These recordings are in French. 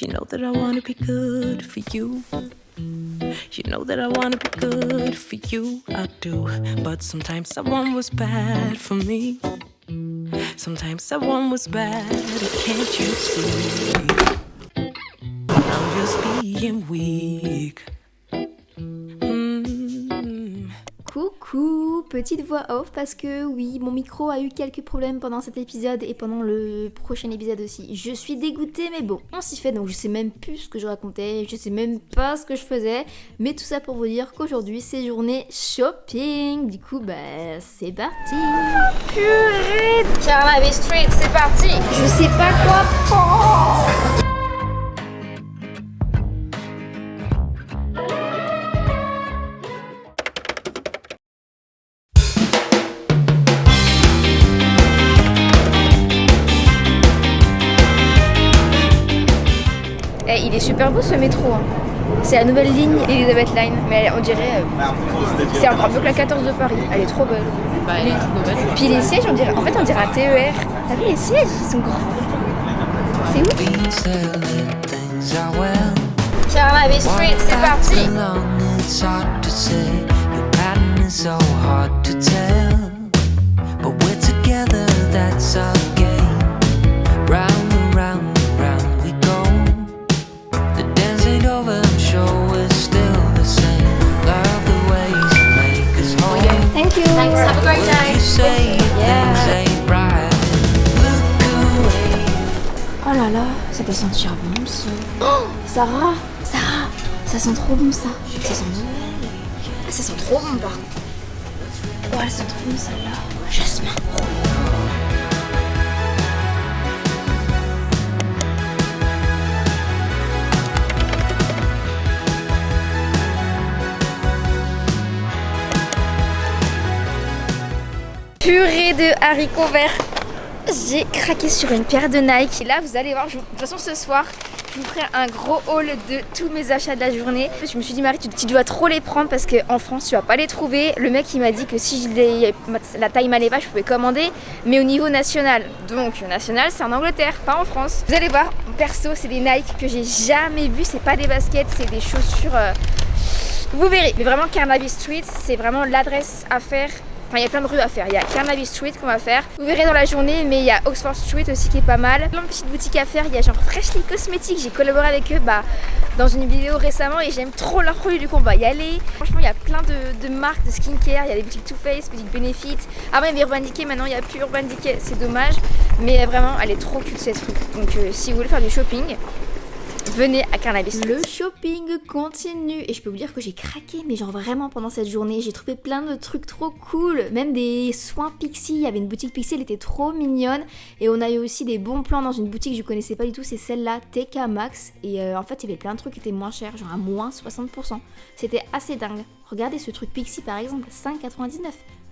You know that I wanna be good for you. You know that I wanna be good for you, I do. But sometimes someone was bad for me. Sometimes someone was bad, can't you see? I'm just being weak. Coucou, petite voix off parce que oui, mon micro a eu quelques problèmes pendant cet épisode et pendant le prochain épisode aussi. Je suis dégoûtée mais bon, on s'y fait donc je sais même plus ce que je racontais, je sais même pas ce que je faisais, mais tout ça pour vous dire qu'aujourd'hui c'est journée shopping. Du coup c'est parti. Purée, Carnaby Street, c'est parti. Je sais pas quoi prendre. Il est super beau ce métro, hein. C'est la nouvelle ligne Elizabeth Line, mais on dirait c'est encore mieux que la 14 de Paris. Elle est trop belle. Elle est toute nouvelle. Puis les sièges, on dirait un TER. T'as vu les sièges, ils sont grands. C'est ouf. Carnaby Street, c'est parti. Thank you. Thanks, have a great day. Oh là là, ça doit sentir bon ça. Oh, Sarah, ça sent trop bon ça. Ça sent bon. Ah, ça sent trop bon par contre. Oh, elle sent trop bon celle-là. Jasmin. Purée de haricots verts. J'ai craqué sur une paire de Nike. Là, vous allez voir, de toute façon, ce soir, je vous ferai un gros haul de tous mes achats de la journée. Je me suis dit, Marie, tu dois trop les prendre parce qu'en France, tu vas pas les trouver. Le mec, il m'a dit que si la taille m'allait pas, je pouvais commander, mais au niveau national. Donc, national, c'est en Angleterre, pas en France. Vous allez voir, perso, c'est des Nike que j'ai jamais vu. C'est pas des baskets, c'est des chaussures. Vous verrez. Mais vraiment, Carnaby Street, c'est vraiment l'adresse à faire. Enfin, il y a plein de rues à faire. Il y a Carnaby Street qu'on va faire. Vous verrez dans la journée, mais il y a Oxford Street aussi qui est pas mal. Plein de petites boutiques à faire. Il y a genre Freshly Cosmetics. J'ai collaboré avec eux dans une vidéo récemment et j'aime trop leur produit, du coup on va y aller. Franchement, il y a plein de marques de skincare. Il y a des boutiques Too Faced, boutiques Benefit. Avant, il y avait Urban Decay. Maintenant, il n'y a plus Urban Decay. C'est dommage. Mais vraiment, elle est trop cute cette rue. Donc, si vous voulez faire du shopping, venez à Carnaby Street. Le shopping continue et je peux vous dire que j'ai craqué, mais genre vraiment pendant cette journée, j'ai trouvé plein de trucs trop cool, même des soins Pixi. Il y avait une boutique Pixi, elle était trop mignonne et on a eu aussi des bons plans dans une boutique que je connaissais pas du tout, c'est celle-là, TK Maxx, et en fait il y avait plein de trucs qui étaient moins chers, genre à moins 60%. C'était assez dingue. Regardez ce truc Pixi par exemple, 5,99.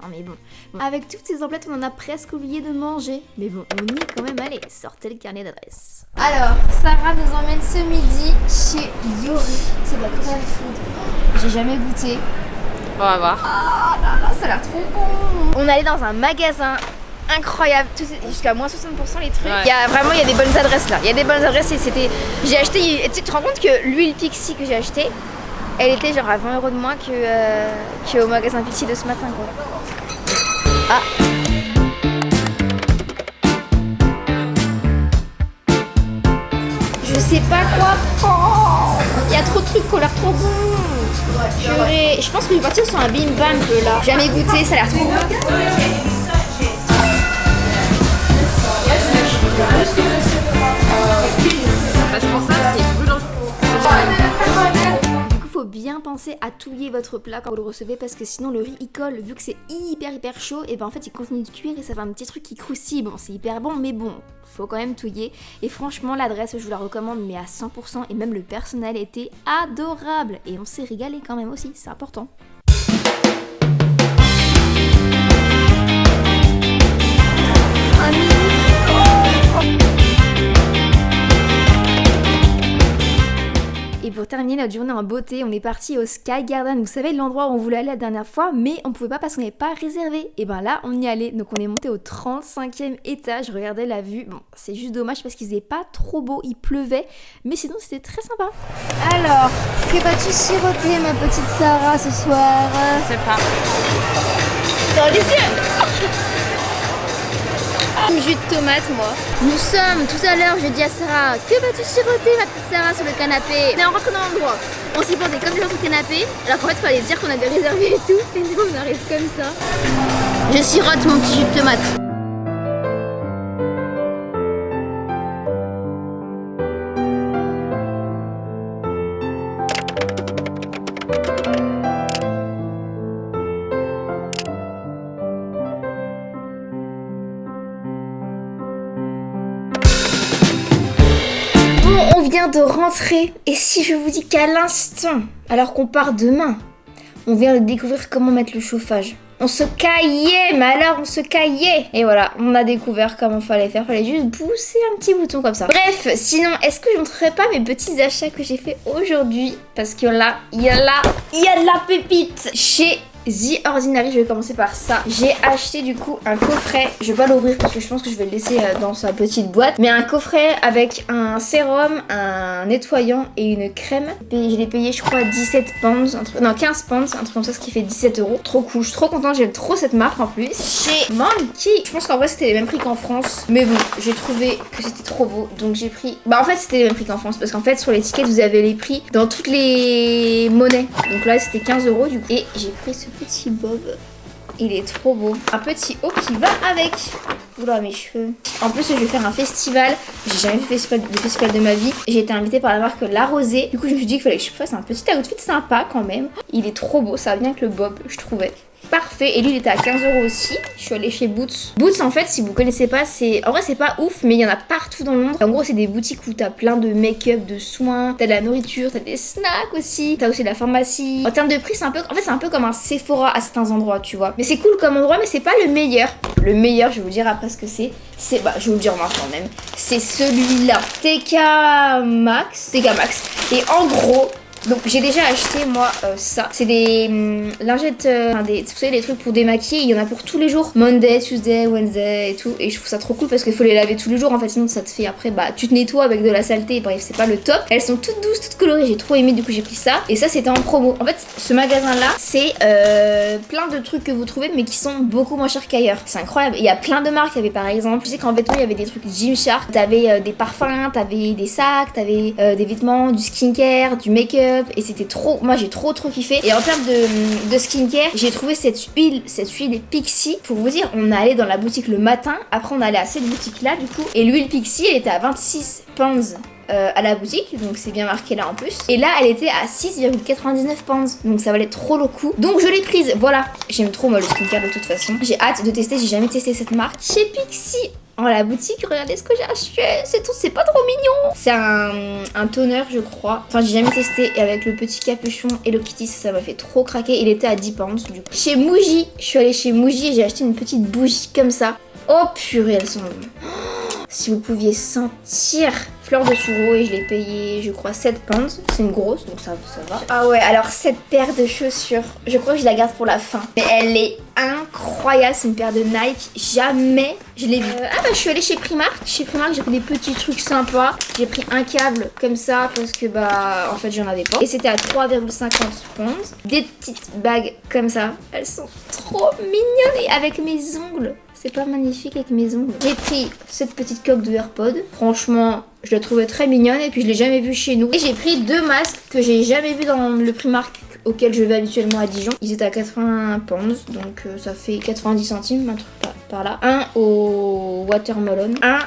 Non mais bon, avec toutes ces emplettes, on en a presque oublié de manger. Mais bon, on y est quand même allé. Sortez le carnet d'adresse. Alors, Sarah nous emmène ce midi chez Yori. C'est de la Korean food. J'ai jamais goûté. On va voir. Oh là là, ça a l'air trop bon. On est allé dans un magasin incroyable, jusqu'à moins 60% les trucs. Ouais. Il y a des bonnes adresses là. Il y a des bonnes adresses et j'ai acheté. Tu te rends compte que l'huile Pixi que j'ai achetée, elle était genre à 20€ de moins qu'au magasin Pixi de ce matin quoi. Ah. Je sais pas quoi prendre. Il y a trop de trucs qui ont l'air trop bons. Purée. Je pense que je vais partir sur un bim bam là. J'ai jamais goûté, ça a l'air trop bon. Je pense que c'est plus dangereux. Du coup, faut bien penser à touiller votre plat quand vous le recevez parce que sinon le riz il colle. Vu que c'est hyper chaud, et ben en fait il continue de cuire et ça fait un petit truc qui croustille. Bon, c'est hyper bon, mais bon, faut quand même touiller. Et franchement, l'adresse, je vous la recommande, mais à 100%. Et même le personnel était adorable. Et on s'est régalé quand même aussi, c'est important. Et pour terminer notre journée en beauté, on est parti au Sky Garden. Vous savez l'endroit où on voulait aller la dernière fois, mais on pouvait pas parce qu'on n'avait pas réservé. Et ben là, on y allait. Donc on est monté au 35e étage. Regardez la vue. Bon, c'est juste dommage parce qu'il faisait pas trop beau, il pleuvait, mais sinon c'était très sympa. Alors, que vas-tu siroter, ma petite Sarah, ce soir? Je sais pas. Dans les yeux. Un jus de tomate, moi. Nous sommes tout à l'heure, je dis à Sarah, que vas-tu siroter, ma petite Sarah, sur le canapé? On est rentré dans l'endroit. On s'y portait comme des gens sur le canapé, alors qu'en fait, il fallait dire qu'on avait réservé et tout. Et nous, on arrive comme ça. Je sirote mon petit jus de tomate. On vient de rentrer et si je vous dis qu'à l'instant, alors qu'on part demain, on vient de découvrir comment mettre le chauffage. On se caillait, mais alors on se caillait. Et voilà, on a découvert comment fallait faire. Fallait juste pousser un petit bouton comme ça. Bref, sinon, est-ce que je montrerai pas mes petits achats que j'ai fait aujourd'hui? Parce que là, il y a de la pépite chez The Ordinary. Je vais commencer par ça. J'ai acheté du coup un coffret. Je vais pas l'ouvrir parce que je pense que je vais le laisser dans sa petite boîte. Mais un coffret avec un sérum, un nettoyant et une crème. Et je l'ai payé je crois 17 pounds. Non 15 pounds, un truc comme ça, ce qui fait 17 €. Trop cool, je suis trop contente. J'aime trop cette marque en plus. Chez Monkey. Je pense qu'en vrai c'était les mêmes prix qu'en France. Mais bon, j'ai trouvé que c'était trop beau. Donc j'ai pris... Bah en fait c'était les mêmes prix qu'en France. Parce qu'en fait sur l'étiquette vous avez les prix dans toutes les monnaies. Donc là c'était 15 € du coup. Et j'ai pris ce petit bob, il est trop beau. Un petit haut qui va avec. Oula mes cheveux. En plus je vais faire un festival. J'ai jamais fait de festival de ma vie. J'ai été invitée par la marque La Rosée. Du coup je me suis dit qu'il fallait que je fasse un petit outfit sympa quand même. Il est trop beau, ça va bien avec le bob je trouvais. Parfait, et lui il était à 15 € aussi. Je suis allée chez Boots. Boots en fait si vous connaissez pas, c'est... En vrai c'est pas ouf mais il y en a partout dans le monde. En gros c'est des boutiques où t'as plein de make-up, de soins, t'as de la nourriture, t'as des snacks aussi, t'as aussi de la pharmacie. En termes de prix c'est un peu... En fait c'est un peu comme un Sephora à certains endroits tu vois. Mais c'est cool comme endroit mais c'est pas le meilleur. Le meilleur je vais vous dire après ce que c'est. Bah je vais vous le dire maintenant même. C'est celui-là. TK Maxx. Et en gros... Donc j'ai déjà acheté moi ça. C'est des lingettes, vous savez les trucs pour démaquiller, il y en a pour tous les jours. Monday, Tuesday, Wednesday et tout. Et je trouve ça trop cool parce qu'il faut les laver tous les jours en fait, sinon ça te fait après, bah tu te nettoies avec de la saleté, bref c'est pas le top. Elles sont toutes douces, toutes colorées, j'ai trop aimé, du coup j'ai pris ça. Et ça c'était en promo. En fait ce magasin là c'est plein de trucs que vous trouvez mais qui sont beaucoup moins chers qu'ailleurs. C'est incroyable, il y a plein de marques, il y avait par exemple, je sais qu'en vêtements il y avait des trucs Gymshark, t'avais des parfums, t'avais des sacs, t'avais des vêtements, du skincare, du make-up. Et c'était trop, moi j'ai trop kiffé. Et en termes de skincare, j'ai trouvé cette huile Pixi. Pour vous dire, on est allé dans la boutique le matin, après on est allé à cette boutique là du coup. Et l'huile Pixi elle était à 26 pounds à la boutique, donc c'est bien marqué là en plus. Et là elle était à 6,99 pounds, donc ça valait trop le coup. Donc je l'ai prise, voilà. J'aime trop moi le skincare de toute façon. J'ai hâte de tester, j'ai jamais testé cette marque. Chez Pixi, en la boutique, regardez ce que j'ai acheté, c'est tout, c'est pas trop mignon. C'est un toner je crois, enfin j'ai jamais testé. Et avec le petit capuchon Hello Kitty, ça m'a fait trop craquer. Il était à 10 pounds du coup. Chez Muji, je suis allée chez Muji et j'ai acheté une petite bougie comme ça. Oh purée, elles sont bonnes. Si vous pouviez sentir fleur de sureau, et je l'ai payé je crois 7 pounds. C'est une grosse donc ça va. Ah ouais, alors cette paire de chaussures, je crois que je la garde pour la fin. Mais elle est incroyable, c'est une paire de Nike, jamais je l'ai vue. Ah bah je suis allée chez Primark. Chez Primark j'ai pris des petits trucs sympas. J'ai pris un câble comme ça parce que bah en fait j'en avais pas. Et c'était à 3,50 pounds. Des petites bagues comme ça. Elles sont trop mignonnes et avec mes ongles. C'est pas magnifique avec mes ongles. J'ai pris cette petite coque de AirPod. Franchement, je la trouvais très mignonne et puis je l'ai jamais vue chez nous. Et j'ai pris deux masques que j'ai jamais vus dans le Primark auquel je vais habituellement à Dijon. Ils étaient à 80 pounds, donc ça fait 90 centimes, un truc par là. Un au watermelon, un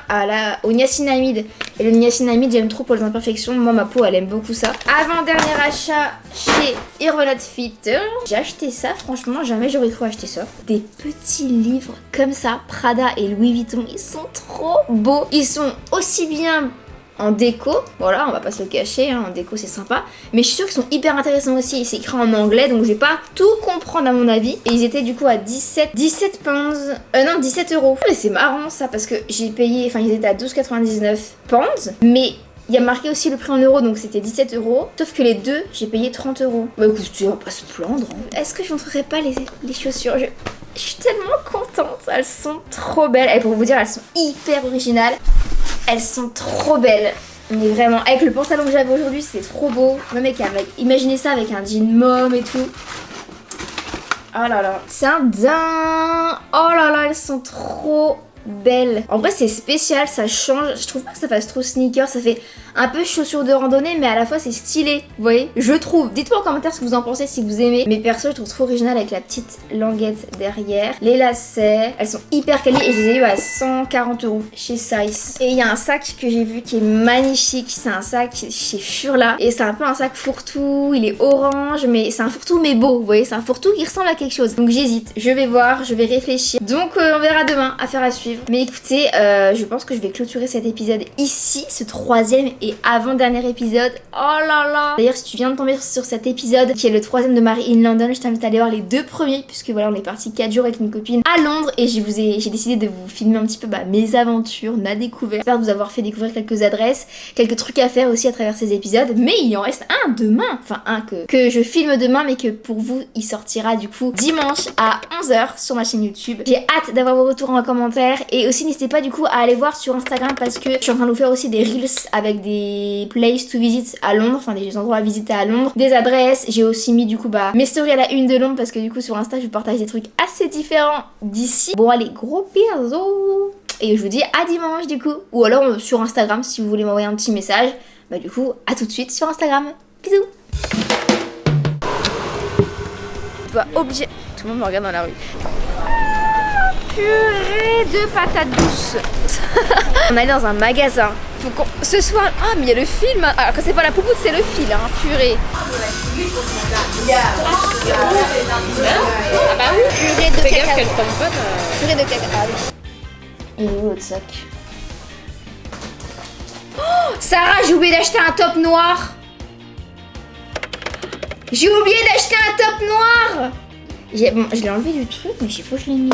au niacinamide. Et le niacinamide, j'aime trop pour les imperfections. Moi, ma peau, elle aime beaucoup ça. Avant-dernier achat chez Urban Outfitters. J'ai acheté ça, franchement, jamais j'aurais cru acheter ça. Des petits livres comme ça, Prada et Louis Vuitton. Ils sont trop beaux. Ils sont aussi bien en déco, voilà, on va pas se le cacher, hein, en déco c'est sympa, mais je suis sûre qu'ils sont hyper intéressants aussi. C'est écrit en anglais donc je vais pas tout comprendre à mon avis. Et ils étaient du coup à 17 pounds, non 17 euros. Mais c'est marrant ça parce que j'ai payé, enfin ils étaient à 12,99 pounds, mais Il y a marqué aussi le prix en euros, donc c'était 17 €. Sauf que les deux, j'ai payé 30 €. Bah écoute, on va pas se plaindre. Hein. Est-ce que je montrerai pas les chaussures? Je suis tellement contente. Elles sont trop belles. Et pour vous dire, elles sont hyper originales. Elles sont trop belles. Mais vraiment, avec le pantalon que j'avais aujourd'hui, c'était trop beau. Même imaginez ça avec un jean mom et tout. Oh là là. C'est un dingue. Oh là là, elles sont trop belle. En vrai c'est spécial, ça change. Je trouve pas que ça fasse trop sneaker, ça fait un peu chaussures de randonnée mais à la fois c'est stylé, vous voyez. Je trouve, dites-moi en commentaire ce que vous en pensez si vous aimez. Mais perso je trouve trop original avec la petite languette derrière. Les lacets, elles sont hyper quali et je les ai eu à 140 € chez Size. Et il y a un sac que j'ai vu qui est magnifique, c'est un sac chez Furla. Et c'est un peu un sac fourre-tout, il est orange mais c'est un fourre-tout mais beau, vous voyez. C'est un fourre-tout qui ressemble à quelque chose. Donc j'hésite, je vais voir, je vais réfléchir. Donc on verra demain, affaire à suivre. Mais écoutez, je pense que je vais clôturer cet épisode ici, ce 3e et avant-dernier épisode. Oh là là. D'ailleurs, si tu viens de tomber sur cet épisode, qui est le 3e de Marie in London, je t'invite à aller voir les 2 premiers, puisque voilà, on est parti 4 jours avec une copine à Londres et j'ai décidé de vous filmer un petit peu mes aventures, ma découverte. J'espère vous avoir fait découvrir quelques adresses, quelques trucs à faire aussi à travers ces épisodes. Mais il en reste un demain, enfin un que je filme demain, mais que pour vous, il sortira du coup dimanche à 11 h sur ma chaîne YouTube. J'ai hâte d'avoir vos retours en commentaire. Et aussi n'hésitez pas du coup à aller voir sur Instagram parce que je suis en train de vous faire aussi des reels avec des places to visit à Londres, enfin des endroits à visiter à Londres, des adresses. J'ai aussi mis du coup mes stories à la une de Londres parce que du coup sur Insta je vous partage des trucs assez différents d'ici. Bon allez, gros bisous. Et je vous dis à dimanche du coup. Ou alors sur Instagram si vous voulez m'envoyer un petit message. Bah du coup à tout de suite sur Instagram. Bisous. Je dois obligé. Tout le monde me regarde dans la rue. Purée de patates douces. On est allé dans un magasin. Faut qu'on... Ce soir... Ah mais il y a le film. Alors que c'est pas la poupoute, c'est le fil, hein. Purée. Ah bah oui. Purée de Fais gaffe cacahuètes. qu'elle tombe pas. Purée de cacahuètes. Ah oui. Et où l'autre sac? Oh, Sarah, j'ai oublié d'acheter un top noir. J'ai oublié d'acheter un top noir. Bon, je l'ai enlevé du truc, mais je sais pas où je l'ai mis.